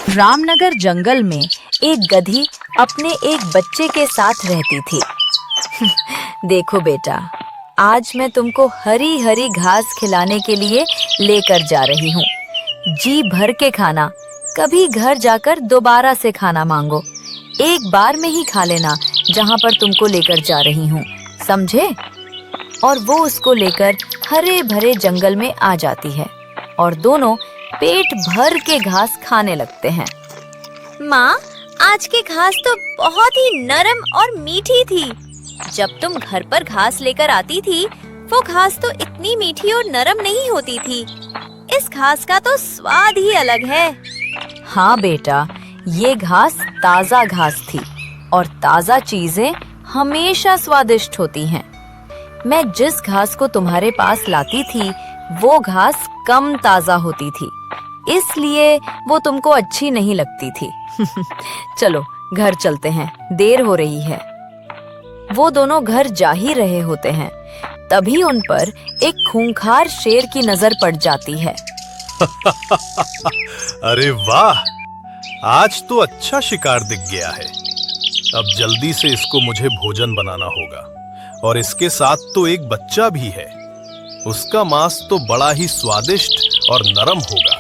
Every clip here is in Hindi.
रामनगर जंगल में एक गधी अपने एक बच्चे के साथ रहती थी। देखो बेटा, आज मैं तुमको हरी हरी घास खिलाने के लिए लेकर जा रही हूँ। जी भर के खाना, कभी घर जाकर दोबारा से खाना मांगो। एक बार में ही खा लेना जहाँ पर तुमको लेकर जा रही हूँ, समझे? और वो उसको लेकर हरे भरे जंगल में आ जाती है और दोनों पेट भर के घास खाने लगते हैं। माँ, आज की घास तो बहुत ही नरम और मीठी थी। जब तुम घर पर घास लेकर आती थी, वो घास तो इतनी मीठी और नरम नहीं होती थी। इस घास का तो स्वाद ही अलग है। हाँ बेटा, ये घास ताजा घास थी और ताजा चीजें हमेशा स्वादिष्ट होती हैं। मैं जिस घास को तुम्हारे पास लाती थी, वो घास कम ताजा होती थी, इसलिए वो तुमको अच्छी नहीं लगती थी। चलो घर चलते हैं, देर हो रही है। वो दोनों घर जा ही रहे होते हैं, तभी उन पर एक खूंखार शेर की नजर पड़ जाती है। अरे वाह, आज तो अच्छा शिकार दिख गया है। अब जल्दी से इसको मुझे भोजन बनाना होगा। और इसके साथ तो एक बच्चा भी है। उसका मांस तो बड़ा ही स्वादिष्ट और नरम होगा।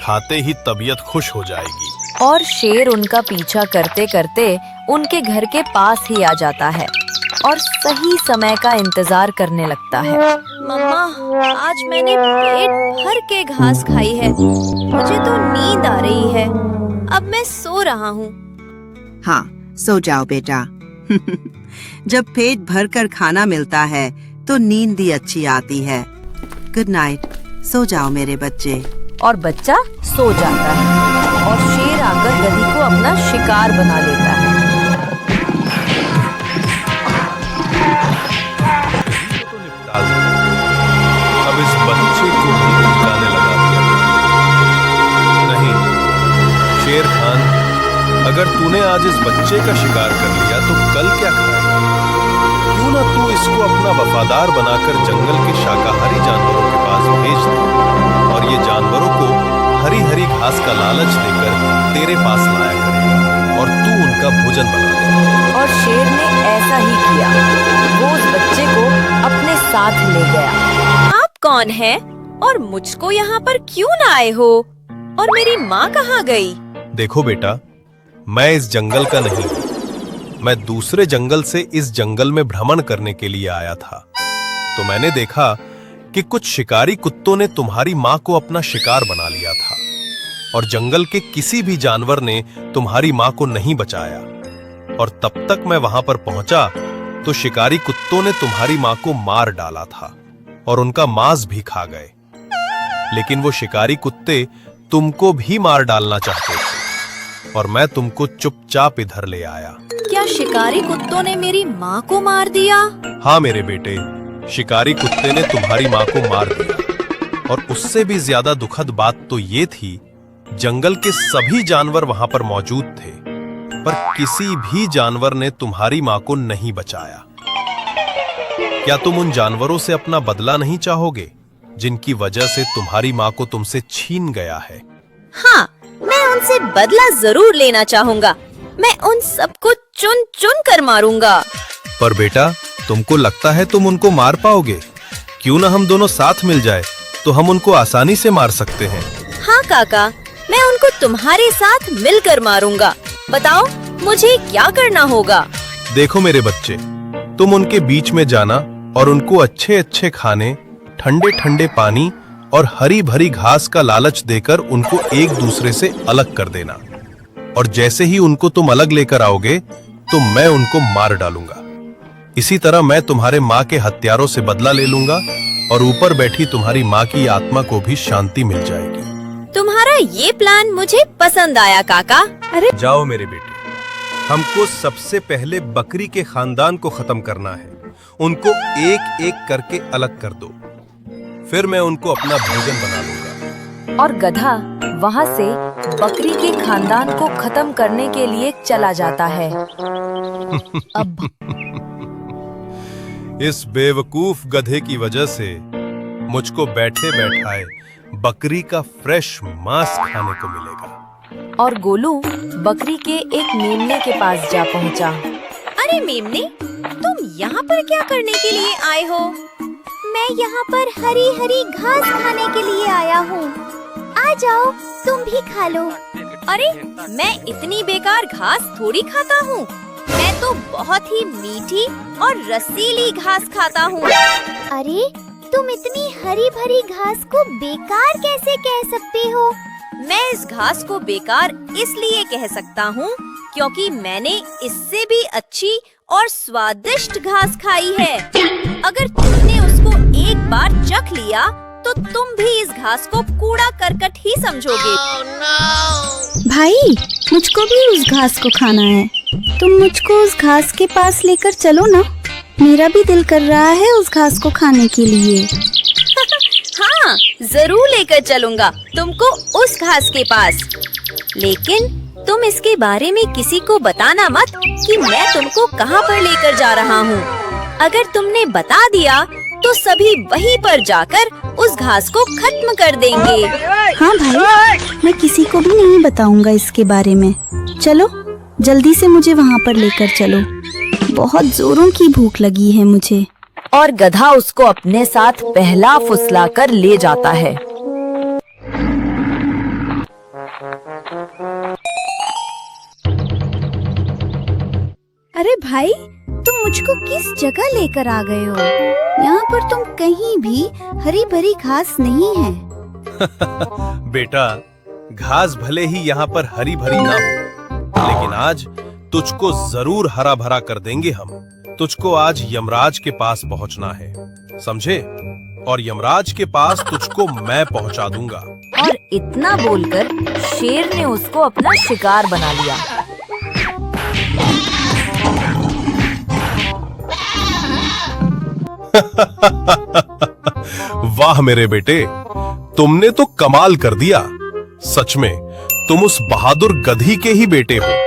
खाते ही तबीयत खुश हो जाएगी। और शेर उनका पीछा करते करते उनके घर के पास ही आ जाता है और सही समय का इंतजार करने लगता है। मम्मा, आज मैंने पेट भर के घास खाई है। मुझे तो नींद आ रही है। अब मैं सो रहा हूँ। हाँ, सो जाओ बेटा। जब पेट भर कर खाना मिलता है तो नींद भी अच्छी आती है। गुड नाइट, सो जाओ मेरे बच्चे। और बच्चा सो जाता है और शेर आकर गधी को अपना शिकार बना लेता है। अब इस बच्चे को भी निकालने लगा दिया। नहीं शेर खान, अगर तूने आज इस बच्चे का शिकार कर लिया तो कल क्या खाएगा? क्यों ना तू इसको अपना वफादार बनाकर जंगल के शाकाहारी जानवरों के पास भेज दे और ये जानवरों को हरी हरी घास का लालच देकर तेरे पास लाया करेगा और तू उनका भोजन बना देगा। और शेर ने ऐसा ही किया। वो उस बच्चे को अपने साथ ले गया। आप कौन हैं और मुझको यहाँ पर क्यों ना आए हो? और मेरी माँ कहाँ गई? देखो बेटा, मैं इस जंगल का नहीं, मैं दूसरे जंगल से इस जंगल में भ्रमण करने के लिए आया था। तो मैंने देखा कि कुछ शिकारी कुत्तों ने तुम्हारी माँ को अपना शिकार बना लिया था और जंगल के किसी भी जानवर ने तुम्हारी माँ को नहीं बचाया। और तब तक मैं वहां पर पहुंचा तो शिकारी कुत्तों ने तुम्हारी माँ को मार डाला था और उनका मांस भी खा गए। लेकिन वो शिकारी कुत्ते तुमको भी मार डालना चाहते थे और मैं तुमको चुपचाप इधर ले आया। क्या शिकारी कुत्तों ने मेरी माँ को मार दिया? हाँ मेरे बेटे, शिकारी कुत्ते ने तुम्हारी माँ को मार दिया। और उससे भी ज्यादा दुखद बात तो ये थी, जंगल के सभी जानवर वहां पर मौजूद थे, पर किसी भी जानवर ने तुम्हारी माँ को नहीं बचाया। क्या तुम उन जानवरों से अपना बदला नहीं चाहोगे, जिनकी वजह से तुम्हारी माँ को तुमसे छीन गया है? हाँ, मैं उनसे बदला जरूर लेना चाहूँगा। मैं उन सबको चुन चुन कर मारूंगा। पर बेटा, तुमको लगता है तुम उनको मार पाओगे? क्यों ना हम दोनों साथ मिल जाए, तो हम उनको आसानी से मार सकते हैं। हाँ काका, मैं उनको तुम्हारे साथ मिलकर मारूंगा। बताओ मुझे क्या करना होगा? देखो मेरे बच्चे, तुम उनके बीच में जाना और उनको अच्छे अच्छे खाने, ठंडे ठंडे पानी और हरी भरी घास का लालच देकर उनको एक दूसरे से अलग कर देना। और जैसे ही उनको तुम अलग लेकर आओगे तो मैं उनको मार डालूंगा। इसी तरह मैं तुम्हारे माँ के हत्यारों से बदला ले लूंगा और ऊपर बैठी तुम्हारी माँ की आत्मा को भी शांति मिल जाएगी। तुम्हारा ये प्लान मुझे पसंद आया काका। अरे जाओ मेरे बेटे, हमको सबसे पहले बकरी के खानदान को खत्म करना है। उनको एक एक करके अलग कर दो, फिर मैं उनको अपना भोजन बना लूंगा। और गधा वहां से बकरी के खानदान को खत्म करने के लिए चला जाता है। अब इस बेवकूफ गधे की वजह से मुझको बैठे बैठाए बकरी का फ्रेश मांस खाने को मिलेगा। और गोलू बकरी के एक मेमने के पास जा पहुंचा। अरे मेमने, तुम यहाँ पर क्या करने के लिए आए हो? मैं यहाँ पर हरी हरी घास खाने के लिए आया हूँ। आ जाओ, तुम भी खा लो। अरे मैं इतनी बेकार घास थोड़ी खाता हूँ। मैं तो बहुत ही मीठी और रसीली घास खाता हूँ। अरे तुम इतनी हरी भरी घास को बेकार कैसे कह सकते हो? मैं इस घास को बेकार इसलिए कह सकता हूँ क्योंकि मैंने इससे भी अच्छी और स्वादिष्ट घास खाई है। अगर तुमने उसको एक बार चख लिया तो तुम भी इस घास को कूड़ा करकट ही समझोगे। भाई, मुझको भी उस घास को खाना है। तुम मुझको उस घास के पास लेकर चलो ना। मेरा भी दिल कर रहा है उस घास को खाने के लिए। हाँ, जरूर लेकर चलूंगा तुमको उस घास के पास। लेकिन तुम इसके बारे में किसी को बताना मत कि मैं तुमको कहाँ पर लेकर जा रहा हूँ। अगर तुमने बता दिया तो सभी वहीं पर जाकर उस घास को खत्म कर देंगे। हाँ भाई, मैं किसी को भी नहीं बताऊंगा इसके बारे में। चलो जल्दी से मुझे वहाँ पर लेकर चलो। बहुत जोरों की भूख लगी है मुझे। और गधा उसको अपने साथ पहला फुसलाकर ले जाता है। अरे भाई, तुम मुझको किस जगह लेकर आ गए हो? यहाँ पर तुम कहीं भी हरी भरी घास नहीं है। बेटा, घास भले ही यहाँ पर हरी भरी ना हो, लेकिन आज तुझको जरूर हरा भरा कर देंगे हम। तुझको आज यमराज के पास पहुँचना है, समझे? और यमराज के पास तुझको मैं पहुँचा दूंगा। और इतना बोलकर शेर ने उसको अपना शिकार बना लिया। वाह मेरे बेटे, तुमने तो कमाल कर दिया। सच में तुम उस बहादुर गधी के ही बेटे हो।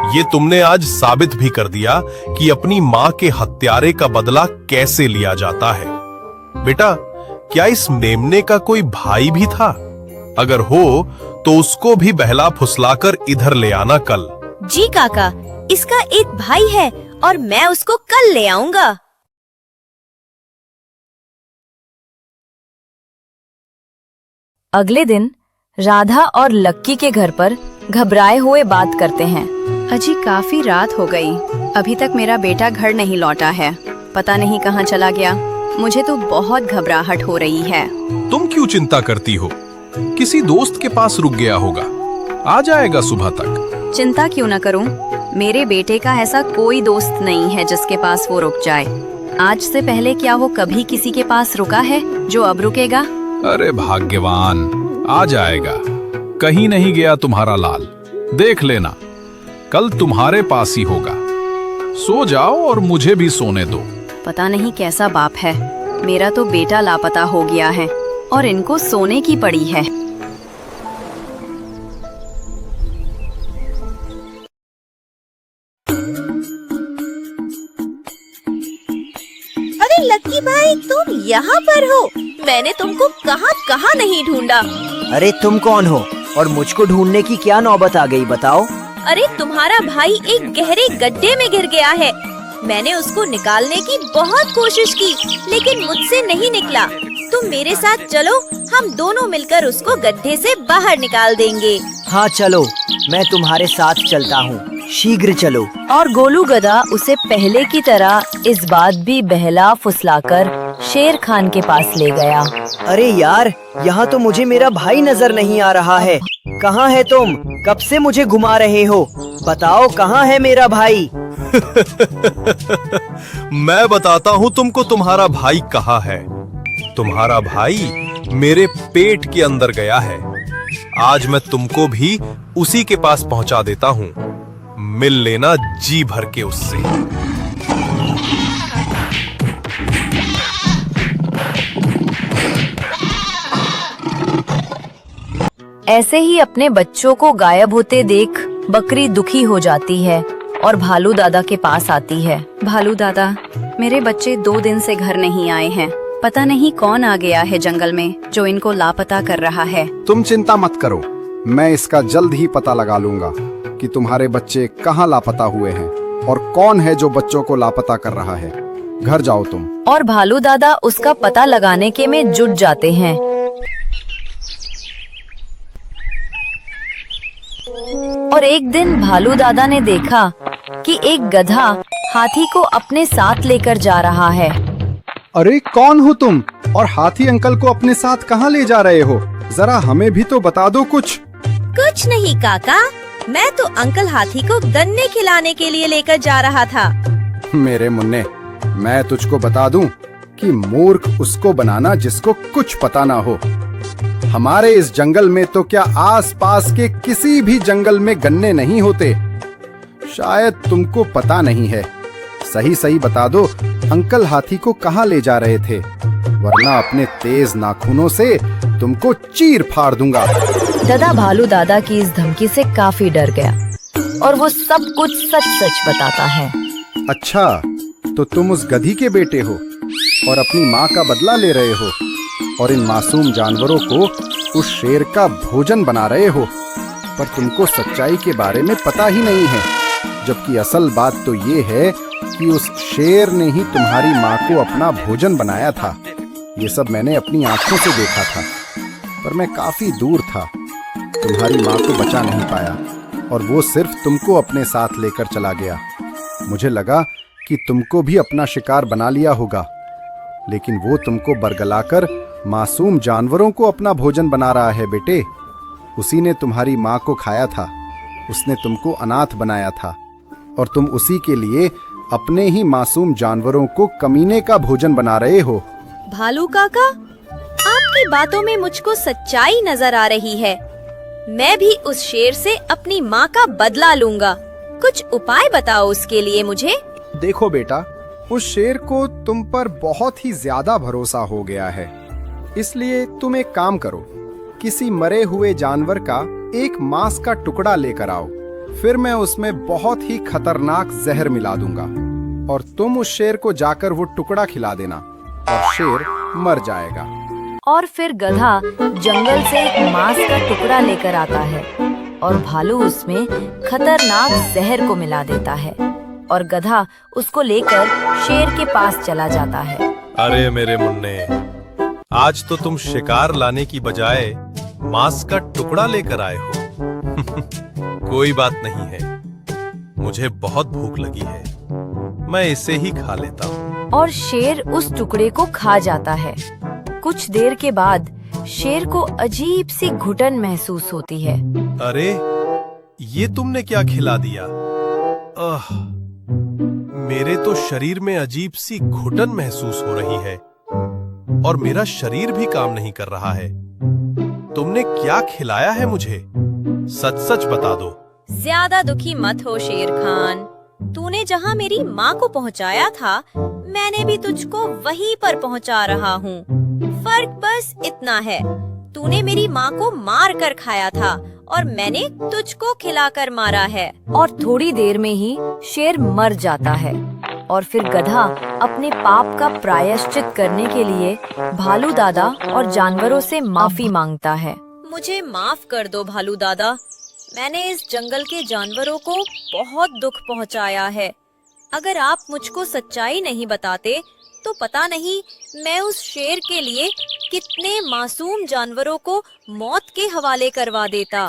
ये तुमने आज साबित भी कर दिया कि अपनी माँ के हत्यारे का बदला कैसे लिया जाता है। बेटा, क्या इस मेमने का कोई भाई भी था? अगर हो तो उसको भी बहला फुसलाकर इधर ले आना कल। जी काका, इसका एक भाई है और मैं उसको कल ले आऊंगा। अगले दिन राधा और लक्की के घर पर घबराए हुए बात करते हैं। अजी काफी रात हो गई, अभी तक मेरा बेटा घर नहीं लौटा है। पता नहीं कहाँ चला गया। मुझे तो बहुत घबराहट हो रही है। तुम क्यों चिंता करती हो? किसी दोस्त के पास रुक गया होगा, आ जाएगा सुबह तक। चिंता क्यों न करूं? मेरे बेटे का ऐसा कोई दोस्त नहीं है जिसके पास वो रुक जाए। आज से पहले क्या वो कभी किसी के पास रुका है जो अब रुकेगा? अरे भाग्यवान, आ जाएगा। कहीं नहीं गया तुम्हारा लाल, देख लेना कल तुम्हारे पास ही होगा। सो जाओ और मुझे भी सोने दो। पता नहीं कैसा बाप है, मेरा तो बेटा लापता हो गया है और इनको सोने की पड़ी है। अरे लक्की भाई, तुम यहाँ पर हो? मैंने तुमको कहाँ कहाँ नहीं ढूंढा। अरे तुम कौन हो और मुझको ढूंढने की क्या नौबत आ गई, बताओ। अरे तुम्हारा भाई एक गहरे गड्ढे में गिर गया है। मैंने उसको निकालने की बहुत कोशिश की, लेकिन मुझसे नहीं निकला। तुम मेरे साथ चलो, हम दोनों मिलकर उसको गड्ढे से बाहर निकाल देंगे। हाँ चलो, मैं तुम्हारे साथ चलता हूँ, शीघ्र चलो। और गोलू गधा उसे पहले की तरह इस बात भी बहला फुसलाकर शेर खान के पास ले गया। अरे यार, यहाँ तो मुझे मेरा भाई नजर नहीं आ रहा है। कहाँ है तुम? कब से मुझे घुमा रहे हो? बताओ कहाँ है मेरा भाई? मैं बताता हूँ तुमको तुम्हारा भाई कहाँ है। तुम्हारा भाई मेरे पेट के अंदर गया है। आज मैं तुमको भी उसी के पास पहुंचा देता हूँ। मिल लेना जी भर के उससे। ऐसे ही अपने बच्चों को गायब होते देख बकरी दुखी हो जाती है और भालू दादा के पास आती है। भालू दादा, मेरे बच्चे 2 दिन से घर नहीं आए हैं। पता नहीं कौन आ गया है जंगल में जो इनको लापता कर रहा है। तुम चिंता मत करो, मैं इसका जल्द ही पता लगा लूंगा कि तुम्हारे बच्चे कहाँ लापता हुए हैं और कौन है जो बच्चों को लापता कर रहा है। घर जाओ तुम। और भालू दादा उसका पता लगाने के में जुट जाते हैं। और एक दिन भालू दादा ने देखा कि एक गधा हाथी को अपने साथ लेकर जा रहा है। अरे कौन हो तुम और हाथी अंकल को अपने साथ कहाँ ले जा रहे हो? जरा हमें भी तो बता दो कुछ। कुछ नहीं काका, मैं तो अंकल हाथी को गन्ने खिलाने के लिए लेकर जा रहा था। मेरे मुन्ने, मैं तुझको बता दूं कि मूर्ख उसको बनाना जिसको कुछ पता ना हो। हमारे इस जंगल में तो क्या आसपास के किसी भी जंगल में गन्ने नहीं होते। शायद तुमको पता नहीं है। सही सही बता दो, अंकल हाथी को कहाँ ले जा रहे थे, वरना अपने तेज नाखूनों से तुमको चीर फाड़ दूंगा। गधा भालू दादा की इस धमकी से काफी डर गया और वो सब कुछ सच सच बताता है। अच्छा, तो तुम उस गधी के बेटे हो और अपनी माँ का बदला ले रहे हो और इन मासूम जानवरों को उस शेर का भोजन बना रहे हो, पर तुमको सच्चाई के बारे में पता ही नहीं है। जबकि असल बात तो ये है कि उस शेर ने ही तुम्हारी माँ को अपना भोजन बनाया था। ये सब मैंने अपनी आंखों से देखा था, पर मैं काफी दूर था, तुम्हारी माँ को बचा नहीं पाया और वो सिर्फ तुमको अपने साथ लेकर चला गया। मुझे लगा कि तुमको भी अपना शिकार बना लिया होगा, लेकिन वो तुमको बरगलाकर मासूम जानवरों को अपना भोजन बना रहा है। बेटे, उसी ने तुम्हारी माँ को खाया था, उसने तुमको अनाथ बनाया था और तुम उसी के लिए अपने ही मासूम जानवरों को कमीने का भोजन बना रहे हो। भालू काका, आपकी बातों में मुझको सच्चाई नजर आ रही है। मैं भी उस शेर से अपनी माँ का बदला लूंगा। कुछ उपाय बताओ उसके लिए मुझे। देखो बेटा, उस शेर को तुम पर बहुत ही ज्यादा भरोसा हो गया है, इसलिए तुम एक काम करो, किसी मरे हुए जानवर का एक मांस का टुकड़ा लेकर आओ, फिर मैं उसमें बहुत ही खतरनाक जहर मिला दूंगा और तुम उस शेर को जाकर वो टुकड़ा खिला देना और शेर मर जाएगा। और फिर गधा जंगल से एक मांस का टुकड़ा लेकर आता है और भालू उसमें खतरनाक जहर को मिला देता है और गधा उसको लेकर शेर के पास चला जाता है। अरे मेरे मुन्ने, आज तो तुम शिकार लाने की बजाय मांस का टुकड़ा लेकर आए हो। कोई बात नहीं है, मुझे बहुत भूख लगी है, मैं इसे ही खा लेता हूँ। और शेर उस टुकड़े को खा जाता है। कुछ देर के बाद शेर को अजीब सी घुटन महसूस होती है। अरे, ये तुमने क्या खिला दिया? मेरे तो शरीर में अजीब सी घुटन महसूस हो रही है और मेरा शरीर भी काम नहीं कर रहा है। तुमने क्या खिलाया है मुझे? सच सच बता दो। ज्यादा दुखी मत हो शेर खान, तूने जहाँ मेरी माँ को पहुँचाया था, मैंने भी तुझको वहीं पर पहुँचा रहा हूँ। फर्क बस इतना है, तूने मेरी माँ को मार कर खाया था और मैंने तुझको खिलाकर मारा है। और थोड़ी देर में ही शेर मर जाता है और फिर गधा अपने पाप का प्रायश्चित करने के लिए भालू दादा और जानवरों से माफी मांगता है। मुझे माफ कर दो भालू दादा, मैंने इस जंगल के जानवरों को बहुत दुख पहुंचाया है। अगर आप मुझको सच्चाई नहीं बताते तो पता नहीं मैं उस शेर के लिए कितने मासूम जानवरों को मौत के हवाले करवा देता।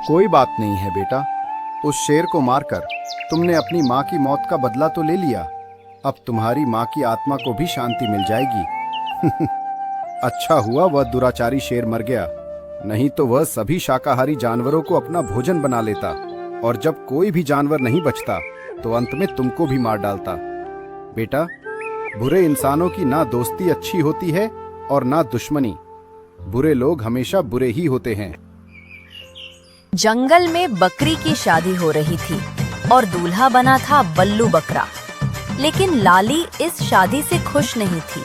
कोई बात नहीं है बेटा, उस शेर को मारकर तुमने अपनी माँ की मौत का बदला तो ले लिया। अब तुम्हारी माँ की आत्मा को भी शांति मिल जाएगी। अच्छा हुआ वह दुराचारी शेर मर गया, नहीं तो वह सभी शाकाहारी जानवरों को अपना भोजन बना लेता और जब कोई भी जानवर नहीं बचता तो अंत में तुमको भी मार डालता। बेटा, बुरे इंसानों की ना दोस्ती अच्छी होती है और ना दुश्मनी। बुरे लोग हमेशा बुरे ही होते हैं। जंगल में बकरी की शादी हो रही थी और दूल्हा बना था बल्लू बकरा। लेकिन लाली इस शादी से खुश नहीं थी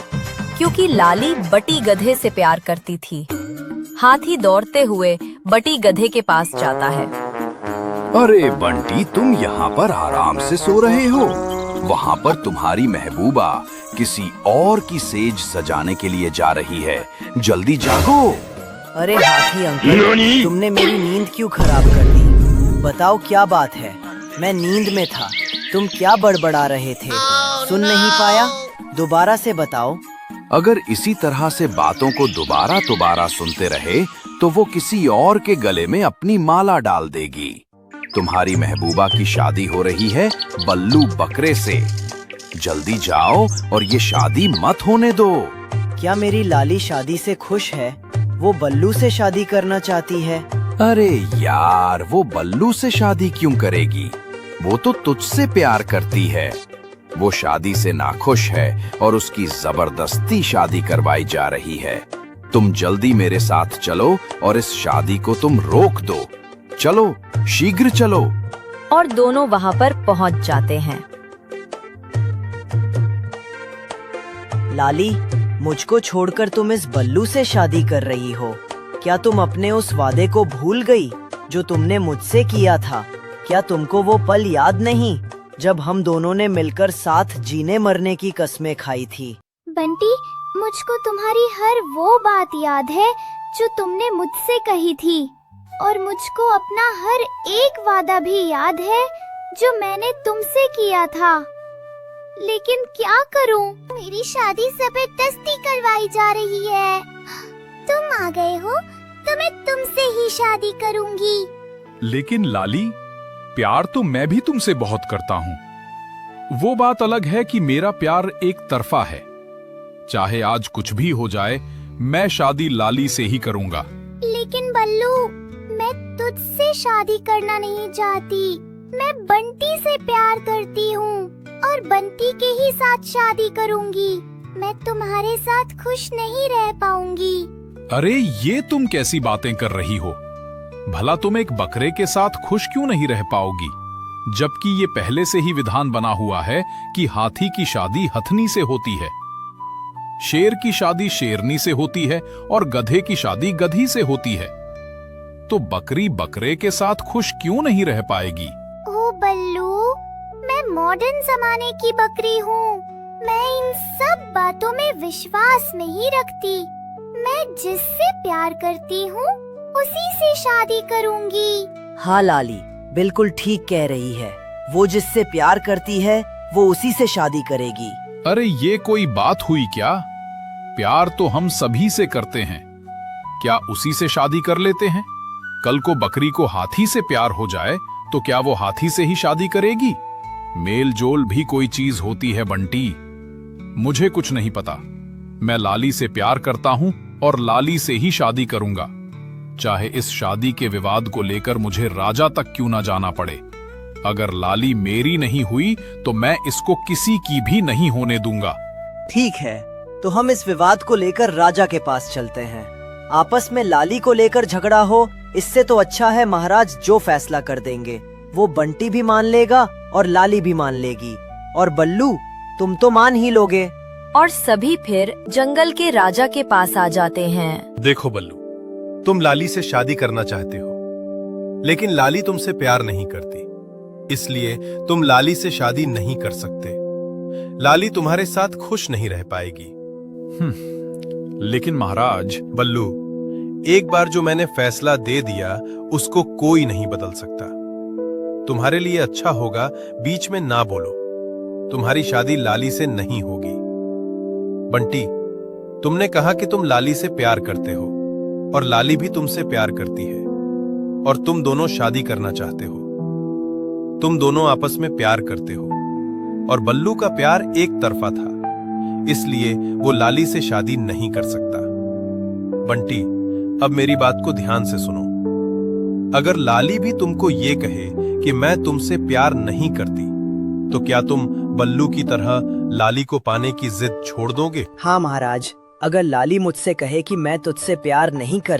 क्योंकि लाली बटी गधे से प्यार करती थी। हाथी दौड़ते हुए बटी गधे के पास जाता है। अरे बंटी, तुम यहाँ पर आराम से सो रहे हो? वहाँ पर तुम्हारी महबूबा किसी और की सेज सजाने के लिए जा रही है। जल्दी जागो। अरे हाथी अंकल, तुमने मेरी नींद क्यों खराब कर दी? बताओ क्या बात है? मैं नींद में था, तुम क्या बड़बड़ा रहे थे? सुन नहीं पाया? दोबारा से बताओ। अगर इसी तरह से बातों को दोबारा दोबारा सुनते रहे तो वो किसी और के गले में अपनी माला डाल देगी। तुम्हारी महबूबा की शादी हो रही है बल्लू बकरे से। जल्दी जाओ और ये शादी मत होने दो। क्या मेरी लाली शादी से खुश है? वो बल्लू से शादी करना चाहती है। अरे यार, वो बल्लू से शादी क्यों करेगी? वो तो तुझसे प्यार करती है। वो शादी से नाखुश है और उसकी जबरदस्ती शादी करवाई जा रही है। तुम जल्दी मेरे साथ चलो और इस शादी को तुम रोक दो। चलो, शीघ्र चलो। और दोनों वहाँ पर पहुँच जाते हैं। लाली, मुझको छोड़कर तुम इस बल्लू से शादी कर रही हो। क्या तुम अपने उस वादे को भूल गई जो तुमने मुझसे किया था? क्या तुमको वो पल याद नहीं जब हम दोनों ने मिलकर साथ जीने मरने की कस्में खाई थी? बंटी, मुझको तुम्हारी हर वो बात याद है जो तुमने मुझसे कही थी, और मुझको अपना हर एक वादा भी याद है जो मैंने तुमसे किया था। लेकिन क्या करूं? मेरी शादी जबरदस्ती करवाई जा रही है। तुम आ गए हो तो मैं तुमसे ही शादी करूंगी। लेकिन लाली, प्यार तो मैं भी तुमसे बहुत करता हूँ। वो बात अलग है कि मेरा प्यार एक तरफा है। चाहे आज कुछ भी हो जाए, मैं शादी लाली से ही करूंगा। लेकिन बल्लू, मैं तुझसे शादी करना नहीं चाहती। मैं बंटी से प्यार करती हूँ और बंटी के ही साथ शादी करूंगी। मैं तुम्हारे साथ खुश नहीं रह पाऊंगी। अरे ये तुम कैसी बातें कर रही हो? भला तुम एक बकरे के साथ खुश क्यों नहीं रह पाओगी, जबकि ये पहले से ही विधान बना हुआ है कि हाथी की शादी हथनी से होती है, शेर की शादी शेरनी से होती है और गधे की शादी गधी से होती है। तो बकरी बकरे के साथ खुश क्यों नहीं रह पाएगी? ओ बल्लू, मैं मॉडर्न जमाने की बकरी हूँ। मैं इन सब बातों में विश्वास नहीं रखती। मैं जिससे प्यार करती हूँ उसी से शादी करूंगी। हाँ लाली, बिल्कुल ठीक कह रही है। वो जिससे प्यार करती है वो उसी से शादी करेगी। अरे ये कोई बात हुई क्या? प्यार तो हम सभी से करते हैं, क्या उसी से शादी कर लेते हैं? कल को बकरी को हाथी से प्यार हो जाए तो क्या वो हाथी से ही शादी करेगी? मेल जोल भी कोई चीज होती है बंटी। मुझे कुछ नहीं पता। मैं लाली से प्यार करता हूं और लाली से ही शादी करूंगा, चाहे इस शादी के विवाद को लेकर मुझे राजा तक क्यों ना जाना पड़े। अगर लाली मेरी नहीं हुई तो मैं इसको किसी की भी नहीं होने दूंगा। ठीक है, तो हम इस विवाद को लेकर राजा के पास चलते हैं। आपस में लाली को लेकर झगड़ा हो, इससे तो अच्छा है महाराज जो फैसला कर देंगे वो बंटी भी मान लेगा और लाली भी मान लेगी, और बल्लू तुम तो मान ही लोगे। और सभी फिर जंगल के राजा के पास आ जाते हैं। देखो बल्लू, तुम लाली से शादी करना चाहते हो, लेकिन लाली तुमसे प्यार नहीं करती, इसलिए तुम लाली से शादी नहीं कर सकते। लाली तुम्हारे साथ खुश नहीं रह पाएगी। लेकिन महाराज। बल्लू, एक बार जो मैंने फैसला दे दिया उसको कोई नहीं बदल सकता। तुम्हारे लिए अच्छा होगा बीच में ना बोलो। तुम्हारी शादी लाली से नहीं होगी। बंटी, तुमने कहा कि तुम लाली से प्यार करते हो और लाली भी तुमसे प्यार करती है, और तुम दोनों शादी करना चाहते हो। तुम दोनों आपस में प्यार करते हो, और बल्लू का प्यार एक तरफा था, इसलिए वो लाली से शादी नहीं कर सकता। बंटी, अब मेरी बात को ध्यान से सुनो। अगर लाली भी तुमको ये कहे कि मैं तुमसे प्यार नहीं करती, तो क्या तुम बल्लू की तरह लाली को पाने की जिद छोड़ दोगे? हाँ महाराज, अगर लाली मुझसे कहे कि मैं तुझसे प्यार नहीं कर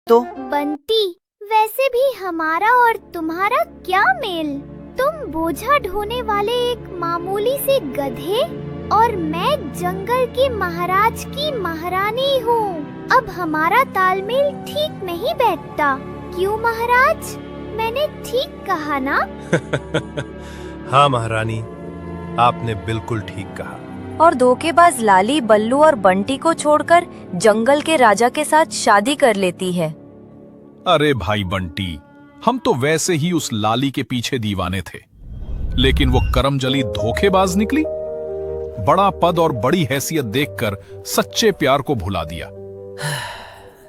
तो? बंटी, वैसे भी हमारा और तुम्हारा क्या मेल? तुम बोझा ढोने वाले एक मामूली से गधे और मैं जंगल के महाराज की महारानी हूँ। अब हमारा तालमेल ठीक नहीं बैठता, क्यों महाराज? मैंने ठीक कहा ना? हाँ महारानी, आपने बिल्कुल ठीक कहा। और धोखेबाज लाली बल्लू और बंटी को छोड़कर जंगल के राजा के साथ शादी कर लेती है। अरे भाई बंटी, हम तो वैसे ही उस लाली के पीछे दीवाने थे, लेकिन वो करमजली धोखेबाज निकली। बड़ा पद और बड़ी हैसियत देखकर सच्चे प्यार को भुला दिया।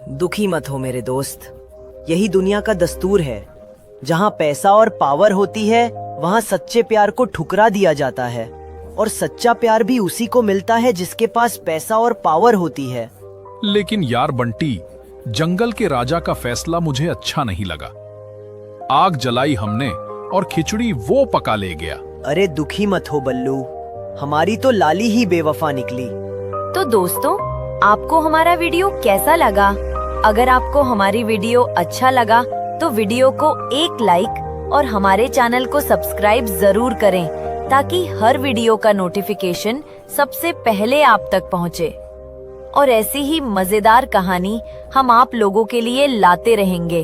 दुखी मत हो मेरे दोस्त, यही दुनिया का दस्तूर है। जहाँ पैसा और पावर होती है वहाँ सच्चे प्यार को ठुकरा दिया जाता है, और सच्चा प्यार भी उसी को मिलता है जिसके पास पैसा और पावर होती है। लेकिन यार बंटी, जंगल के राजा का फैसला मुझे अच्छा नहीं लगा। आग जलाई हमने और खिचड़ी वो पका ले गया। अरे दुखी मत हो बल्लू, हमारी तो लाली ही बेवफा निकली। तो दोस्तों, आपको हमारा वीडियो कैसा लगा? अगर आपको हमारी वीडियो अच्छा लगा तो वीडियो को एक लाइक और हमारे चैनल को सब्सक्राइब जरूर करें, ताकि हर वीडियो का नोटिफिकेशन सबसे पहले आप तक पहुंचे। और ऐसी ही मजेदार कहानी हम आप लोगों के लिए लाते रहेंगे।